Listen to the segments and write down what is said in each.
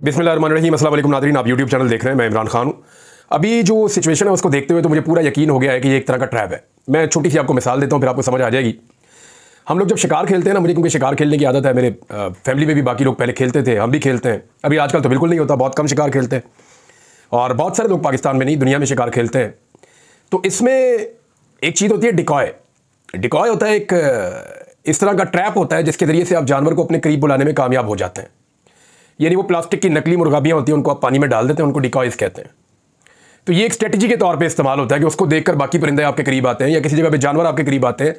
बिस्मिल्लाहिर्रहमानिर्रहीम। अस्सलाम वालेकुम नाज़रीन, आप यूट्यूब चैनल देख रहे हैं। मैं इमरान खान हूँ। अभी जो सिचुएशन है उसको देखते हुए तो मुझे पूरा यकीन हो गया है कि ये एक तरह का ट्रैप है। मैं छोटी सी आपको मिसाल देता हूँ, फिर आपको समझ आ जाएगी। हम लोग जब शिकार खेलते हैं ना, मुझे क्योंकि शिकार खेलने की आदत है, मेरे फैमिली में भी बाकी लोग पहले खेलते थे, हम भी खेलते हैं। अभी आजकल तो बिल्कुल नहीं होता, बहुत कम शिकार खेलते हैं और बहुत सारे लोग पाकिस्तान में नहीं दुनिया में शिकार खेलते हैं। तो इसमें एक चीज़ होती है डिकॉय। डिकॉय होता है एक इस तरह का ट्रैप होता है जिसके ज़रिए से आप जानवर को अपने करीब बुलाने में कामयाब हो जाते हैं। यानी वो प्लास्टिक की नकली मुर्गाबियाँ होती हैं, उनको आप पानी में डाल देते हैं, उनको डिकॉयज़ कहते हैं। तो ये एक स्ट्रेटजी के तौर पे इस्तेमाल होता है कि उसको देखकर बाकी परिंदे आपके करीब आते हैं या किसी जगह पे जानवर आपके करीब आते हैं,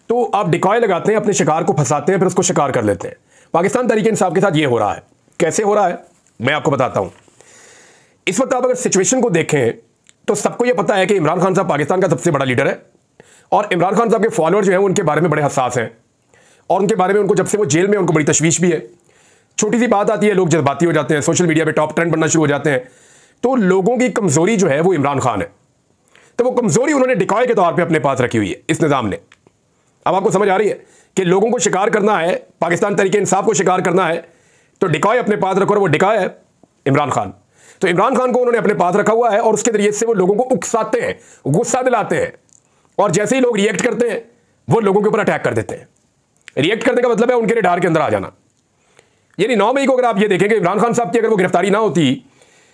तो आप डिकॉय लगाते हैं, अपने शिकार को फंसाते हैं, फिर उसको शिकार कर लेते हैं। पाकिस्तान तहरीक इंसाफ के साथ ये हो रहा है। कैसे हो रहा है मैं आपको बताता हूँ। इस वक्त आप अगर सिचुएशन को देखें तो सबको ये पता है कि इमरान खान साहब पाकिस्तान का सबसे बड़ा लीडर है और इमरान खान साहब के फॉलोअर जो हैं उनके बारे में बड़े हसास हैं और उनके बारे में उनको जब से वो जेल में उनको बड़ी तशवीश भी है। छोटी सी बात आती है, लोग जज्बाती हो जाते हैं, सोशल मीडिया पे टॉप ट्रेंड बनना शुरू हो जाते हैं। तो लोगों की कमजोरी जो है वो इमरान खान है, तो वो कमजोरी उन्होंने डिकॉय के तौर पे अपने पास रखी हुई है इस निज़ाम ने। अब आपको समझ आ रही है कि लोगों को शिकार करना है, पाकिस्तान तहरीक इंसाफ को शिकार करना है, तो डिकॉय अपने पास रखो और वो डिकॉय है इमरान खान। तो इमरान खान को उन्होंने अपने पास रखा हुआ है और उसके जरिए से वो लोगों को उकसाते हैं, गुस्सा दिलाते हैं और जैसे ही लोग रिएक्ट करते हैं वो लोगों के ऊपर अटैक कर देते हैं। रिएक्ट करने का मतलब है उनके रडार के अंदर आ जाना। यानी 9 मई को अगर आप ये देखेंगे इमरान खान साहब की अगर वो गिरफ्तारी ना होती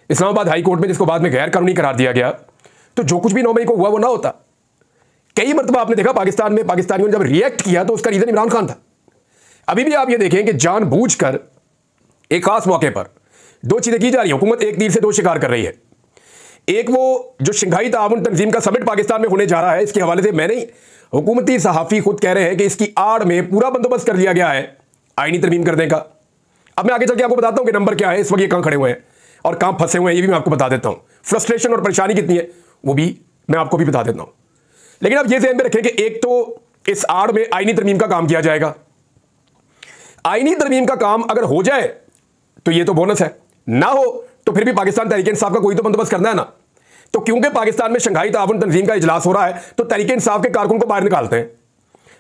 इस्लामाबाद हाई कोर्ट में, जिसको बाद में गैर कानूनी करार दिया गया, तो जो कुछ भी 9 मई को हुआ वो ना होता। कई मरतबा आपने देखा पाकिस्तान में पाकिस्तानियों ने जब रिएक्ट किया तो उसका रीजन इमरान खान था। अभी भी आप ये देखें कि जानबूझकर एक खास मौके पर दो चीजें की जा रही है। हुकूमत एक तीर से दो शिकार कर रही है। एक वो जो शंघाई ताउन तंजीम का समिट पाकिस्तान में होने जा रहा है, इसके हवाले से मैं नहीं, हुकूमती सहाफ़ी खुद कह रहे हैं कि इसकी आड़ में पूरा बंदोबस्त कर लिया गया है आईनी तरमीम करने का। अब मैं आगे चल के आपको बताता हूं कि नंबर क्या है, इस वक्त ये कहां खड़े हुए हैं और कहां फंसे हुए हैं, ये भी मैं आपको बता देता हूं। फ्रस्ट्रेशन और परेशानी कितनी है वो भी मैं आपको भी बता देता हूं। लेकिन आप ये ध्यान में रखें कि एक तो इस आड़ में आईनी तरमीम का काम किया जाएगा। आईनी तरमीम का काम अगर हो जाए तो ये तो बोनस है, ना हो तो फिर भी पाकिस्तान तहरीक इंसाफ का कोई तो बंदोबस्त करना है ना। तो क्योंकि पाकिस्तान में शंघाई ताउन तंजीम का इजलास हो रहा है तो तहरीक इंसाफ के कारकुन को बाहर निकालते हैं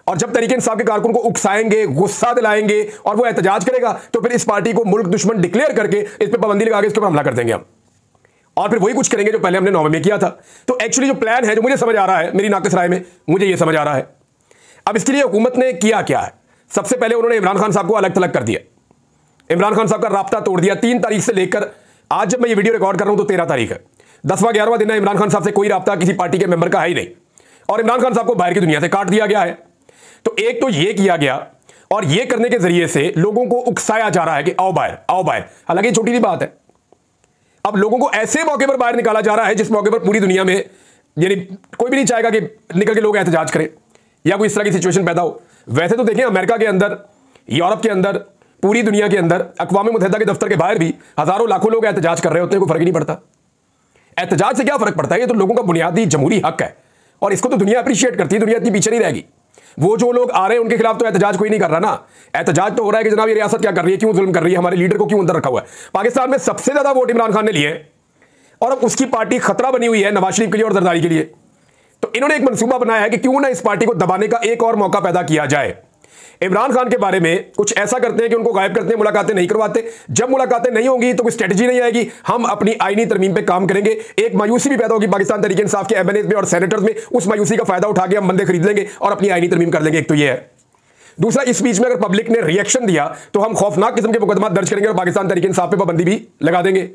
और जब तहरीक इंसाफ के कारकुन को उकसाएंगे, गुस्सा दिलाएंगे और वो एहतजाज करेगा तो फिर इस पार्टी को मुल्क दुश्मन डिक्लेयर करके इस पर पाबंदी लगा के इसके ऊपर हमला कर देंगे हम, और फिर वही कुछ करेंगे जो पहले हमने 9 में किया था। तो एक्चुअली जो प्लान है, जो मुझे समझ आ रहा है, मेरी नाकिस राय में मुझे ये समझ आ रहा है। अब इसके लिए हुकूमत ने किया क्या है, सबसे पहले उन्होंने इमरान खान साहब को अलग थलग कर दिया। इमरान खान साहब का राब्ता तोड़ दिया। 3 तारीख से लेकर आज जब मैं ये वीडियो रिकॉर्ड कर रहा हूं तो 13 तारीख है, 10वां 11वां दिन है। इमरान खान साहब से कोई राब्ता किसी पार्टी के मेंबर का है ही नहीं और इमरान खान साहब को बाहर की दुनिया से काट दिया गया है। तो एक तो ये किया गया और ये करने के जरिए से लोगों को उकसाया जा रहा है कि आओ बाहर, आओ बाहर। हालांकि छोटी सी बात है, अब लोगों को ऐसे मौके पर बाहर निकाला जा रहा है जिस मौके पर पूरी दुनिया में यानी कोई भी नहीं चाहेगा कि निकल के लोग एहतजाज करें या कोई इस तरह की सिचुएशन पैदा हो। वैसे तो देखें अमेरिका के अंदर, यूरोप के अंदर, पूरी दुनिया के अंदर, अक़वाम मुत्तहिदा के दफ्तर के बाहर भी हजारों लाखों लोग एहतजाज कर रहे होते हैं, कोई फर्क ही नहीं पड़ता। एहतजाज से क्या फर्क पड़ता है, ये तो लोगों का बुनियादी जमहूरी हक है और इसको तो दुनिया अप्रिशिएट करती है, दुनिया इतनी पीछे नहीं रहेगी। वो जो लोग आ रहे हैं उनके खिलाफ तो एहतजाज कोई नहीं कर रहा ना। एहतजाज तो हो रहा है कि जनाब ये रियासत क्या कर रही है, क्यों जुल्म कर रही है, हमारे लीडर को क्यों अंदर रखा हुआ है। पाकिस्तान में सबसे ज्यादा वोट इमरान खान ने लिए और अब उसकी पार्टी खतरा बनी हुई है नवाज शरीफ के लिए और जरदारी के लिए। तो इन्होंने एक मंसूबा बनाया है कि क्यों ना इस पार्टी को दबाने का एक और मौका पैदा किया जाए। इमरान खान के बारे में कुछ ऐसा करते हैं कि उनको गायब करते हैं, मुलाकातें नहीं करवाते। जब मुलाकातें नहीं होंगी तो कोई स्ट्रेटजी नहीं आएगी, हम अपनी आईनी तरमीम पे काम करेंगे। एक मायूसी भी पैदा होगी पाकिस्तान तहरीक इंसाफ के एमएनएस में और सेनेटर्स में, उस मायूसी का फायदा उठा के हम बंदे खरीद लेंगे और अपनी आईनी तरमीम कर लेंगे। एक तो ये है। दूसरा, इस बीच में अगर पब्लिक ने रिएक्शन दिया तो हम खौफनाक किस्म के मुकदमा दर्ज करेंगे और पाकिस्तान तहरीक इंसाफ पे पाबंदी भी लगा देंगे।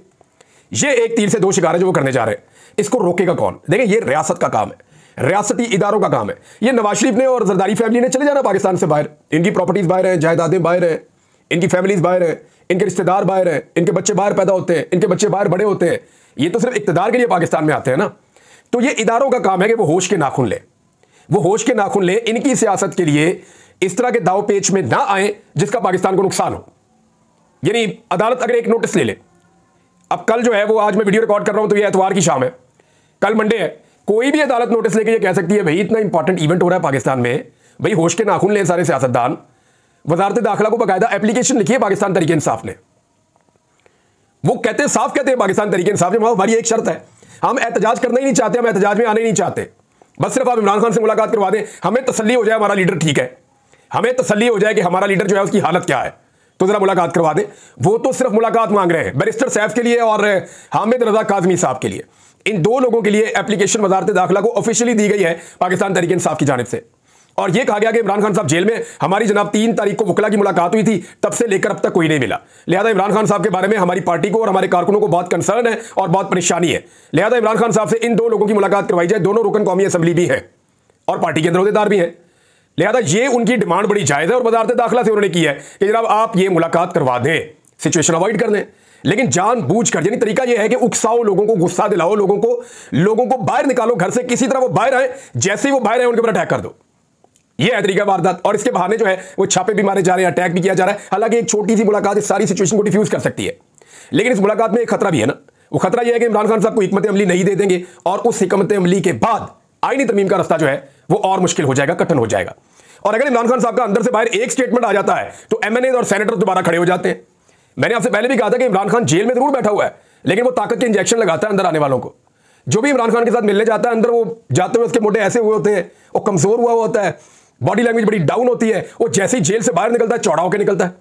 ये एक तीर से दो शिकार है जो वो करने जा रहे हैं। इसको रोकेगा कौन? देखिए, ये रियासत का काम है, रियासती इदारों का काम है। ये नवाज शरीफ ने और जरदारी फैमिली ने चले जाना पाकिस्तान से बाहर। इनकी प्रॉपर्टीज बाहर हैं, जायदादें बाहर हैं, इनकी फैमिलीज बाहर हैं, इनके रिश्तेदार बाहर हैं, इनके बच्चे बाहर पैदा होते हैं, इनके बच्चे बाहर बड़े होते हैं। ये तो सिर्फ इक्तदार के लिए पाकिस्तान में आते हैं ना। तो ये इदारों का काम है कि वो होश के नाखून ले, वो होश के नाखून ले, इनकी सियासत के लिए इस तरह के दाव पेच में ना आए जिसका पाकिस्तान को नुकसान हो। यानी अदालत अगर एक नोटिस ले ले, अब कल जो है वो, आज मैं वीडियो रिकॉर्ड कर रहा हूं तो ये एतवार की शाम है, कल मंडे है, कोई भी अदालत नोटिस लेके ये कह सकती है भाई इतना इंपॉर्टेंट इवेंट हो रहा है पाकिस्तान में, भाई होश के नाखून ले सारे सियासतदान। वजारत दाखिला को बाकायदा एप्लीकेशन लिखी है पाकिस्तान तहरीक इंसाफ ने। वो कहते हैं, साफ कहते हैं पाकिस्तान तहरीक इंसाफ ने, हमारी एक शर्त है, हम एहतजाज करना ही नहीं चाहते, हम एहतजाज में आने ही नहीं चाहते, बस सिर्फ आप इमरान खान से मुलाकात करवा दें, हमें तसल्ली हो जाए हमारा लीडर ठीक है, हमें तसल्ली हो जाए कि हमारा लीडर जो है उसकी हालत क्या है, तो जरा मुलाकात करवा दें। वो तो सिर्फ मुलाकात मांग रहे हैं बैरिस्टर सैफ के लिए और हामिद रजा काजमी साहब के लिए। इन दो लोगों के लिए एप्लीकेशन वजारत दाखिला को ऑफिशियली दी गई है पाकिस्तान तहरीक इंसाफ की जानिब से, और यह कहा गया कि इमरान खान साहब जेल में, हमारी जनाब 3 तारीख को वकला की मुलाकात हुई थी, तब से लेकर अब तक कोई नहीं मिला। लिहाजा इमरान खान साहब के बारे में हमारी पार्टी को और हमारे कारकुनों को बहुत कंसर्न है और बहुत परेशानी है। लिहाजा इमरान खान साहब से इन दो लोगों की मुलाकात करवाई जाए। दोनों रुकन कौमी असम्बली भी हैं और पार्टी के अंदर अहदेदार भी हैं। लिहाजा ये उनकी डिमांड बड़ी जायज़ है और वजारत दाखिला से उन्होंने की है कि जनाब आप ये मुलाकात करवा दें, सिचुएशन अवॉइड कर दें। लेकिन जानबूझकर, यानी तरीका यह है कि उकसाओ लोगों को, गुस्सा दिलाओ लोगों को बाहर निकालो घर से, किसी तरह वो बाहर आए, जैसे ही वो बाहर आए उनके ऊपर अटैक कर दो। यह है तरीका वारदात। और इसके बहाने जो है वो छापे भी मारे जा रहे हैं, अटैक भी किया जा रहा है। हालांकि एक छोटी सी मुलाकात इस सारी सिचुएशन को डिफ्यूज कर सकती है, लेकिन इस मुलाकात में एक खतरा भी है ना। वो खतरा यह है कि इमरान खान साहब को हिकमत अमली नहीं दे देंगे और उस हिकमत अमली के बाद आईनी तरमीम का रास्ता जो है वो और मुश्किल हो जाएगा, कठिन हो जाएगा। और अगर इमरान खान साहब का अंदर से बाहर एक स्टेटमेंट आ जाता है तो एमएनए और सेनेटर दोबारा खड़े हो जाते हैं। मैंने आपसे पहले भी कहा था कि इमरान खान जेल में जरूर बैठा हुआ है, लेकिन वो ताकत के इंजेक्शन लगाता है अंदर आने वालों को। जो भी इमरान खान के साथ मिलने जाता है, अंदर वो जाते हुए उसके मोटे ऐसे हुए होते हैं, वो कमजोर हुआ होता है, बॉडी लैंग्वेज बड़ी डाउन होती है। वो जैसे ही जेल से बाहर निकलता है चौड़ा होकर निकलता है,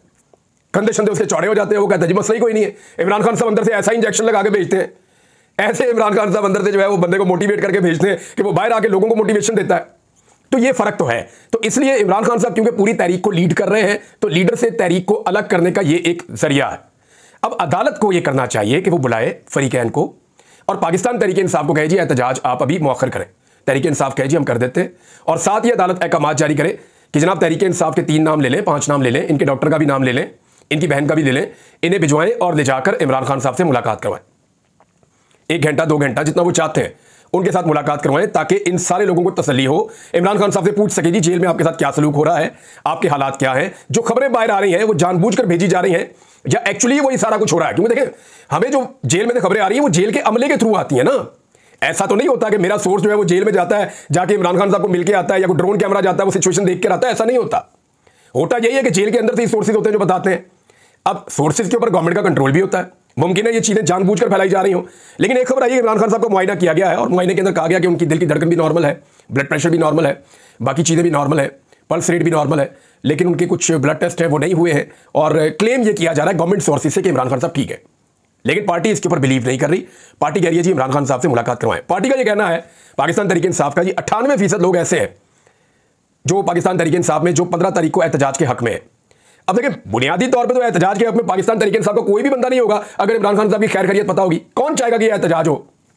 कंधे शंधे उसके चौड़े हो जाते हैं। वो कहता है जी मसला ही कोई नहीं है। इमरान खान साहब अंदर से ऐसा इंजेक्शन लगा के भेजते हैं, ऐसे इमरान खान साहब अंदर से जो है वो बंदे को मोटिवेट करके भेजते हैं कि वो बाहर आके लोगों को मोटिवेशन देता है। तो ये फर्क तो है। तो इसलिए इमरान खान साहब क्योंकि पूरी तहरीक को लीड कर रहे हैं, तो लीडर से तहरीक को अलग करने का ये एक जरिया है। अब अदालत को यह करना चाहिए कि वो बुलाए फरीकैन को और पाकिस्तान तहरीक इंसाफ को कहे जी एहतजाज आप अभी मौखर करें। तहरीक इंसाफ कहे जी हम कर देते हैं, और साथ ही अदालत अहकामात जारी करे कि जनाब तहरीक इंसाफ के 3 नाम ले लें, 5 नाम ले लें, इनके डॉक्टर का भी नाम ले लें, इनकी बहन का भी ले लें, इन्हें भिजवाएं और ले जाकर इमरान खान साहब से मुलाकात करवाएं। 1 घंटा 2 घंटा जितना वो चाहते हैं उनके साथ मुलाकात करवाएं, ताकि इन सारे लोगों को तसल्ली हो। इमरान खान साहब से पूछ सके जी जेल में आपके साथ क्या सलूक हो रहा है, आपके हालात क्या हैं। जो खबरें बाहर आ रही हैं वो जानबूझकर भेजी जा रही हैं या एक्चुअली वही सारा कुछ हो रहा है। क्योंकि देखें, हमें जो जेल में से खबरें आ रही हैं वो जेल के अमले के थ्रू आती हैं ना। ऐसा तो नहीं होता कि मेरा सोर्स जो है वो जेल में जाता है, जाके इमरान खान साहब को मिलकर आता है, या कोई ड्रोन कैमरा जाता है वो सिचुएशन देख कर आता है। ऐसा नहीं होता। होता यही है कि जेल के अंदर से ही सोर्सेज होते हैं जो बताते हैं। अब सोर्सेज के ऊपर गवर्नमेंट का कंट्रोल भी होता है। मुमकिन है ये चीजें जानबूझकर फैलाई जा रही हो, लेकिन एक खबर आई है इमरान खान साहब का मुआयना किया गया है और मुआयने के अंदर कहा गया कि उनकी दिल की धड़कन भी नॉर्मल है, ब्लड प्रेशर भी नॉर्मल है, बाकी चीजें भी नॉर्मल है, पल्स रेट भी नॉर्मल है, लेकिन उनके कुछ ब्लड टेस्ट है वो नहीं हुए हैं। और क्लेम ये किया जा रहा है गवर्नमेंट सोर्सेज से कि इमरान खान साहब ठीक है, लेकिन पार्टी इसके ऊपर बिलीव नहीं कर रही। पार्टी कह रही है जी इमरान खान साहब से मुलाकात करवाएं। पार्टी का ये कहना है, पाकिस्तान तहरीक इंसाफ का, जी 98% लोग ऐसे हैं जो पाकिस्तान तहरीक इंसाफ में जो 15 तारीख को एहतजाज के हक में है। अब देखिए, बुनियादी तौर पे तो एहतजाज के हक में पाकिस्तान तहरीक इंसाफ का कोई भी बंदा नहीं होगा अगर इमरान खान साहब की खैर खैरियत पता होगी। कौन चाहेगा कि एहतजाज हो?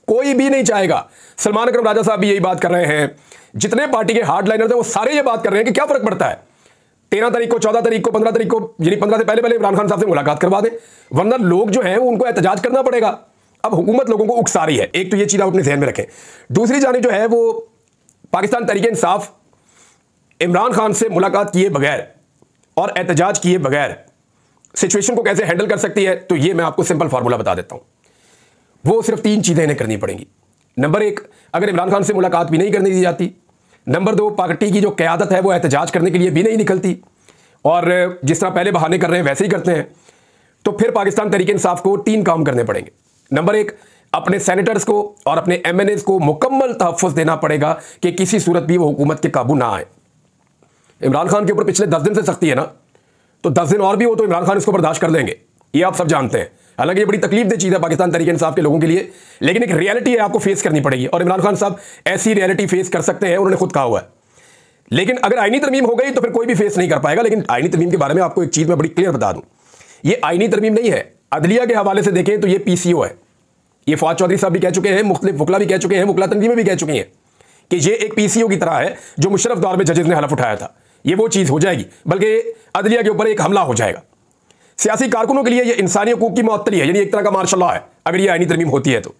कोई भी नहीं चाहेगा। सलमान अकरम राजा साहब भी यही बात कर रहे हैं, जितने पार्टी के हार्ड लाइनर थे वो सारे ये बात कर रहे हैं कि क्या फर्क पड़ता है, 13 तारीख को, 14 तारीख को, 15 तारीख को, यानी 15 से पहले इमरान खान साहब से मुलाकात करवा दें, वरना लोग जो है वो उनको एहतजाज करना पड़ेगा। अब हुकूमत लोगों को उकसा रही है। एक तो ये चीज आप अपने ध्यान में रखें। दूसरी जानिब जो है वो पाकिस्तान तहरीक इंसाफ इमरान खान से मुलाकात किए बगैर और एहतजाज किए बगैर सिचुएशन को कैसे हैंडल कर सकती है, तो ये मैं आपको सिंपल फार्मूला बता देता हूं। वो सिर्फ 3 चीजें इन्हें करनी पड़ेंगी। नंबर 1, अगर इमरान खान से मुलाकात भी नहीं करने दी जाती। नंबर 2, पार्टी की जो क़यादत है वो एहतजाज करने के लिए भी नहीं निकलती और जिस तरह पहले बहाने कर रहे हैं वैसे ही करते हैं, तो फिर पाकिस्तान तहरीक इंसाफ को 3 काम करने पड़ेंगे। नंबर 1, अपने सेनेटर्स को और अपने एमएनएस को मुकम्मल तहफ़्फ़ुज़ देना पड़ेगा कि किसी सूरत भी वो हुकूमत के काबू ना आए। इमरान खान के ऊपर पिछले 10 दिन से सख्ती है ना, तो 10 दिन और भी हो तो इमरान खान इसको बर्दाश्त कर लेंगे, ये आप सब जानते हैं। हालांकि ये बड़ी तकलीफ दे चीज़ है पाकिस्तान तहरीक इंसाफ के लोगों के लिए, लेकिन एक रियलिटी है, आपको फेस करनी पड़ेगी। और इमरान खान साहब ऐसी रियलिटी फेस कर सकते हैं, उन्होंने खुद कहा हुआ है। लेकिन अगर आईनी तरमीम हो गई तो फिर कोई भी फेस नहीं कर पाएगा। लेकिन आईनी तरमीम के बारे में आपको एक चीज़ मैं बड़ी क्लियर बता दूं, ये आईनी तरमीम नहीं है। अदलिया के हवाले से देखें तो ये पीसीओ है। ये फवाद चौधरी साहब भी कह चुके हैं, मुख्तलिफ वकला भी कह चुके हैं, वकला तंजीमें भी कह चुकी हैं कि ये एक पीसीओ की तरह है जो मुशर्रफ दौर में जजेस ने हलफ उठाया था। ये वो चीज़ हो जाएगी, बल्कि अदलिया के ऊपर एक हमला हो जाएगा। सियासी कारकुनों के लिए ये इंसानी हुकूक की मुअत्तली है, यानी एक तरह का मार्शल लॉ है अगर ये आईनी तरमीम होती है तो।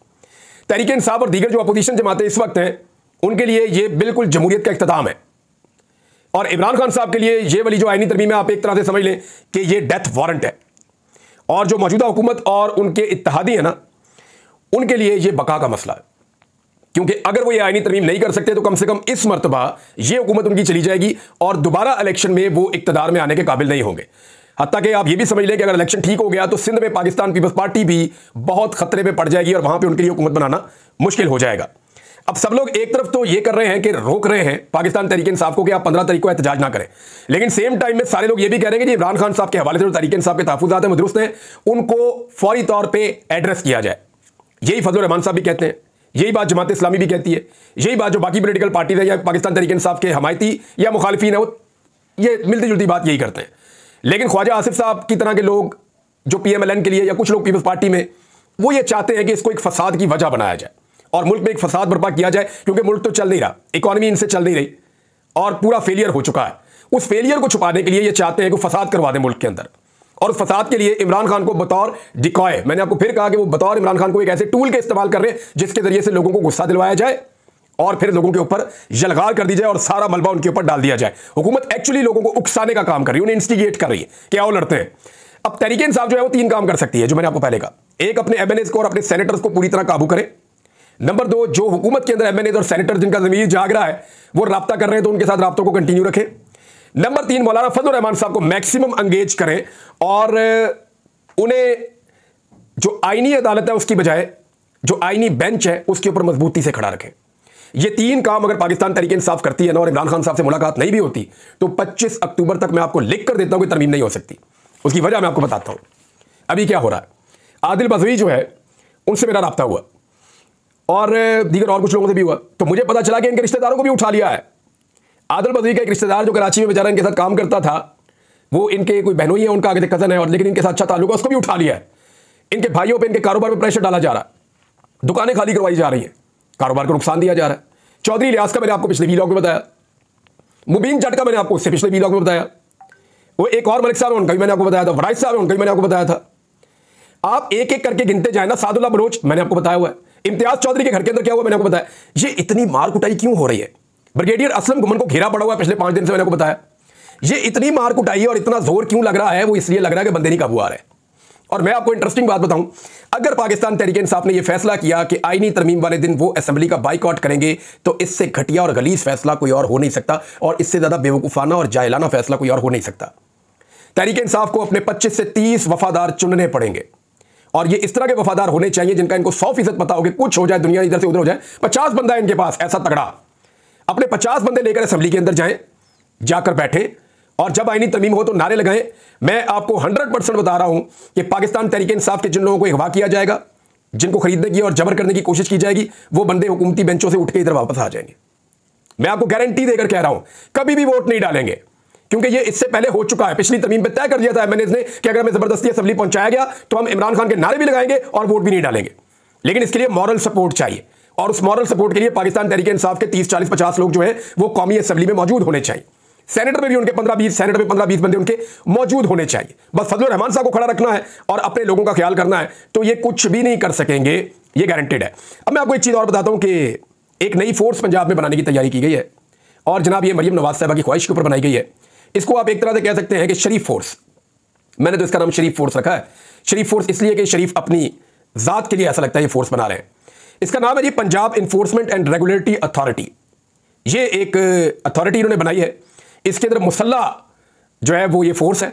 तहरीक इंसाफ और दीगर जो अपोजिशन जमातें इस वक्त हैं उनके लिए ये बिल्कुल जमहूरियत का इख्तिताम है। और इमरान खान साहब के लिए ये वाली जो आईनी तरमीम है, आप एक तरह से समझ लें कि ये डेथ वारंट है। और जो मौजूदा हुकूमत और उनके इत्तेहादी है ना, उनके लिए ये बका का मसला है। क्योंकि अगर वो ये आईनी तरमीम नहीं कर सकते तो कम से कम इस मरतबा ये हुकूमत उनकी चली जाएगी और दोबारा इलेक्शन में वो इक्तदार में आने के काबिल नहीं होंगे। हत्ता कि आप ये भी समझ लें कि अगर इलेक्शन ठीक हो गया तो सिंध में पाकिस्तान पीपल्स पार्टी भी बहुत खतरे में पड़ जाएगी और वहां पे उनके लिए हुकूमत बनाना मुश्किल हो जाएगा। अब सब लोग एक तरफ तो ये कर रहे हैं कि रोक रहे हैं पाकिस्तान तहरीक इंसाफ को कि आप 15 तारीख को एहतजाज ना करें, लेकिन सेम टाइम में सारे लोग ये भी कह रहे हैं कि इमरान खान साहब के हवाले से जो तहरीक इंसाफ के तहफुज़ात हैं वो दुरुस्त हैं, उनको फौरी तौर पर एड्रेस किया जाए। यही फजलुर रहमान साहब भी कहते हैं, यही बात जमात इस्लामी भी कहती है, यही बात जो बाकी पॉलिटिकल पार्टीज है या पाकिस्तान तहरीक इंसाफ के हमायती या मुखालिफिन है वो ये मिलती जुलती बात यही करते हैं। लेकिन ख्वाजा आसिफ साहब की तरह के लोग जो PMLN के लिए या कुछ लोग पीपल्स पार्टी में, वो ये चाहते हैं कि इसको एक फसाद की वजह बनाया जाए और मुल्क में एक फसाद बर्पा किया जाए, क्योंकि मुल्क तो चल नहीं रहा, इकॉनमी इनसे चल नहीं रही और पूरा फेलियर हो चुका है। उस फेलियर को छुपाने के लिए ये चाहते हैं कि फसाद करवा दें मुल्क के अंदर, और उस फसाद के लिए इमरान खान को बतौर डिकॉय, मैंने आपको फिर कहा कि वो बतौर इमरान खान को एक ऐसे टूल के इस्तेमाल कर रहे हैं जिसके जरिए से लोगों को गुस्सा दिलवाया जाए और फिर लोगों के ऊपर यलगार कर दी जाए और सारा मलबा उनके ऊपर डाल दिया जाए। हुकूमत एक्चुअली लोगों को उकसाने का काम कर रही है, उन्हें इंस्टिगेट कर रही है कि आओ लड़ते हैं। अब तहरीक इंसाफ जो है वो 3 काम कर सकती है, जो मैंने आपको पहले कहा। एक, अपने MNAs को और अपने सेनेटर्स को पूरी तरह काबू करे। नंबर 2, जो हुकूमत के अंदर MNAs और सेनेटर जिनका ज़मीर जाग रहा है वो राब्ता कर रहे हैं तो उनके साथ राब्तों को कंटिन्यू रखें। नंबर 3, मौलाना फजलुर रहमान साहब को मैक्सिमम एंगेज करें और उन्हें जो आईनी अदालत है उसकी बजाय जो आईनी बेंच है उसके ऊपर मजबूती से खड़ा रखें। ये 3 काम अगर पाकिस्तान तहरीक इंसाफ करती है ना और इमरान खान साहब से मुलाकात नहीं भी होती तो 25 अक्टूबर तक मैं आपको लिख कर देता हूं कि तरमीम नहीं हो सकती। उसकी वजह मैं आपको बताता हूं। अभी क्या हो रहा है, आदिल बजवी जो है उनसे मेरा राब्ता हुआ और दीगर और कुछ लोगों से भी हुआ, तो मुझे पता चला कि इनके रिश्तेदारों को भी उठा लिया है। आदिल बजवी का एक रिश्तेदार जो कराची में बेचारा इनके साथ काम करता था, वो इनके कोई बहनोई है, उनका आगे कजन है और लेकिन इनके साथ अच्छा ताल्लुक है, उसको भी उठा लिया है। इनके भाइयों पे, इनके कारोबार पे प्रेशर डाला जा रहा है, दुकानें खाली करवाई जा रही हैं, कारोबार को नुकसान दिया जा रहा है। चौधरी इलियास का मैंने आपको पिछले व्लॉग में बताया, मुबीन जट का मैंने आपको उससे पिछले व्लॉग में बताया, वो एक और मलिक साहब उनका भी मैंने आपको बताया था, वराइस साहब उनका भी मैंने आपको बताया था। आप एक एक करके गिनते जाए ना, सादुल्ला बलोच मैंने आपको बताया हुआ है, इम्तियाज चौधरी के घर के अंदर क्या हुआ मैंने आपको बताया। ये इतनी मार कुटाई क्यों हो रही है? ब्रिगेडियर असलम गुमन को घेरा पड़ा हुआ है पिछले 5 दिन से, मैंने आपको बताया। ये इतनी मार कुटाई और इतना जोर क्यों लग रहा है? वो इसलिए लग रहा है कि बंदे नहीं काबू आ रहे। और मैं आपको इंटरेस्टिंग बात बताऊं, अगर पाकिस्तान तहरीक इंसाफ ने यह फैसला किया कि आईनी तरमीम वाले दिन वो असेंबली का बाइकआउट करेंगे, तो इससे घटिया और गलीज फैसला कोई और हो नहीं सकता और इससे ज्यादा बेवकूफाना और जाहिलाना फैसला कोई और हो नहीं सकता। तहरीक इंसाफ को अपने 25 से 30 वफादार चुनने पड़ेंगे और ये इस तरह के वफादार होने चाहिए जिनका इनको 100% पता हो कि कुछ हो जाए, दुनिया इधर से उधर हो जाए, 50 बंदा है इनके पास ऐसा तगड़ा। अपने 50 बंदे लेकर असेंबली के अंदर जाएं, जाकर बैठें और जब आईनी तरमीम हो तो नारे लगाएं। मैं आपको 100% बता रहा हूं कि पाकिस्तान तहरीक इंसाफ के जिन लोगों को अगवा किया जाएगा, जिनको खरीदने की और जबर करने की कोशिश की जाएगी, वो बंदे हुकूमती बेंचों से उठ के इधर वापस आ जाएंगे। मैं आपको गारंटी देकर कह रहा हूं, कभी भी वोट नहीं डालेंगे, क्योंकि ये इससे पहले हो चुका है। पिछली तरमीम पे तय कर दिया था MNAs ने कि अगर हमें जबरदस्ती असेंबली पहुंचाया गया तो हम इमरान खान के नारे भी लगाएंगे और वोट भी नहीं डालेंगे। लेकिन इसके लिए मॉरल सपोर्ट चाहिए और उस मॉरल सपोर्ट के लिए पाकिस्तान तहरीक इंसाफ के 30, 40, 50 लोग जो है वो कौमी असेंबली में मौजूद होने चाहिए। सेनेटर में भी उनके 15-20 सेनेटर में 15-20 बंदे उनके मौजूद होने चाहिए। बस फजलुर रहमान साहब को खड़ा रखना है और अपने लोगों का ख्याल करना है, तो ये कुछ भी नहीं कर सकेंगे, ये गारंटेड है। अब मैं आपको एक चीज और बताता हूं कि एक नई फोर्स पंजाब में बनाने की तैयारी की गई है और जनाब ये मरियम नवाज साहबा की ख्वाहिश के ऊपर बनाई गई है। इसको आप एक तरह से कह सकते हैं कि शरीफ फोर्स। मैंने तो इसका नाम शरीफ फोर्स रखा है। शरीफ फोर्स इसलिए कि शरीफ अपनी जात के लिए ऐसा लगता है ये फोर्स बना रहे हैं। इसका नाम है जी Punjab enforcement and regulatory authority. ये एक अथॉरिटी इन्होंने बनाई है। इसके अंदर मुसल्ला जो है वो ये फोर्स है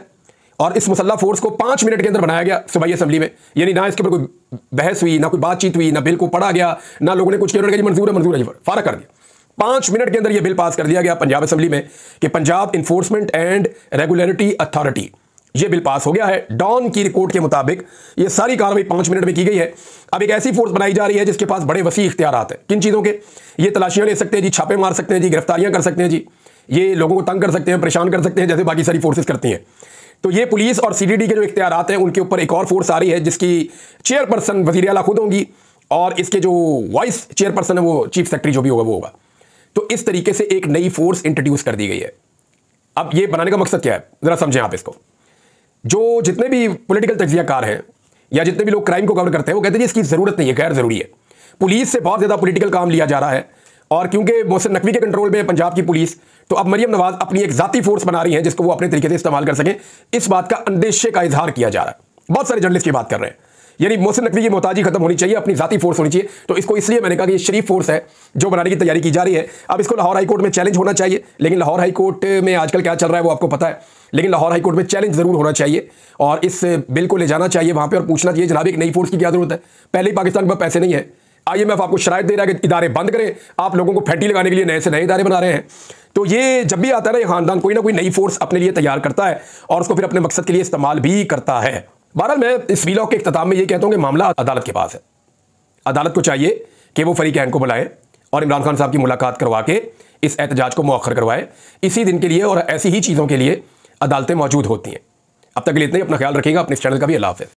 और इस मुसल्ला फोर्स को 5 मिनट के अंदर बनाया गया सूबाई असेंबली में। यानी ना इसके ऊपर कोई बहस हुई, ना कोई बातचीत हुई, ना बिल को पढ़ा गया, ना लोगों ने कुछ किया, मंजूर है फारा कर दिया। 5 मिनट के अंदर यह बिल पास कर दिया गया पंजाब असेंबली में कि Punjab enforcement and regulatory authority, यह बिल पास हो गया है। डॉन की रिपोर्ट के मुताबिक यह सारी कार्रवाई 5 मिनट में की गई है। अब एक ऐसी फोर्स बनाई जा रही है जिसके पास बड़े वसी इख्तियारात हैं। किन चीज़ों के? ये तलाशियां ले सकते हैं जी, छापे मार सकते हैं जी, गिरफ्तारियां कर सकते हैं जी, ये लोगों को तंग कर सकते हैं, परेशान कर सकते हैं, जैसे बाकी सारी फोर्सेस करती हैं। तो ये पुलिस और CDD के जो इख्तियारात हैं उनके ऊपर एक और फोर्स आ रही है जिसकी चेयरपर्सन वज़ीर आला खुद होंगी और इसके जो वाइस चेयरपर्सन है वो चीफ सेक्रेटरी जो भी होगा वो होगा। तो इस तरीके से एक नई फोर्स इंट्रोड्यूस कर दी गई है। अब ये बनाने का मकसद क्या है, जरा समझें आप इसको। जो जितने भी पॉलिटिकल तज्जियाकार हैं या जितने भी लोग क्राइम को कवर करते हैं वो कहते हैं इसकी जरूरत नहीं है, गैर जरूरी है। पुलिस से बहुत ज्यादा पॉलिटिकल काम लिया जा रहा है और क्योंकि मोहसिन नकवी के कंट्रोल में है पंजाब की पुलिस, तो अब मरियम नवाज अपनी एक जाती फोर्स बना रही है जिसको वो अपने तरीके से इस्तेमाल कर सकें। इस बात का अंदेशे का इजहार किया जा रहा है। बहुत सारे जर्नलिस्ट की बात कर रहे हैं, यानी मोहसिन नकवी की मोहताजी खत्म होनी चाहिए, अपनी जाती फोर्स होनी चाहिए। तो इसको इसलिए मैंने कहा कि ये शरीफ फोर्स है जो बनाने की तैयारी की जा रही है। अब इसको लाहौर हाईकोर्ट में चैलेंज होना चाहिए, लेकिन लाहौर हाईकोर्ट में आजकल क्या चल रहा है वो आपको पता है, लेकिन लाहौर हाईकोर्ट में चैलेंज जरूर होना चाहिए और इस बिल को ले जाना चाहिए वहां पे और पूछना चाहिए जनाब एक नई फोर्स की क्या जरूरत है। पहले ही पाकिस्तान के पास पैसे नहीं है, IMF आपको शराइत दे रहा है कि इदारे बंद करें, आप लोगों को फैंटी लगाने के लिए नए से नए इदारे बना रहे हैं। तो ये जब भी आता है ना, ये खानदान कोई ना कोई नई फोर्स अपने लिए तैयार करता है और उसको फिर अपने मकसद के लिए इस्तेमाल भी करता है। बहरहाल मैं इस वीलॉग के इख्तिताम में ये कहता हूँ कि मामला अदालत के पास है। अदालत को चाहिए कि वो फरीकैन को बुलाए और इमरान खान साहब की मुलाकात करवा के इस एहतजाज को मौखर करवाए इसी दिन के लिए, और ऐसी ही चीज़ों के लिए अदालतें मौजूद होती हैं। अब तक के लिए इतना ही। अपना ख्याल रखिएगा, अपने इस चैनल का भी। अल्लाह हाफ़िज़।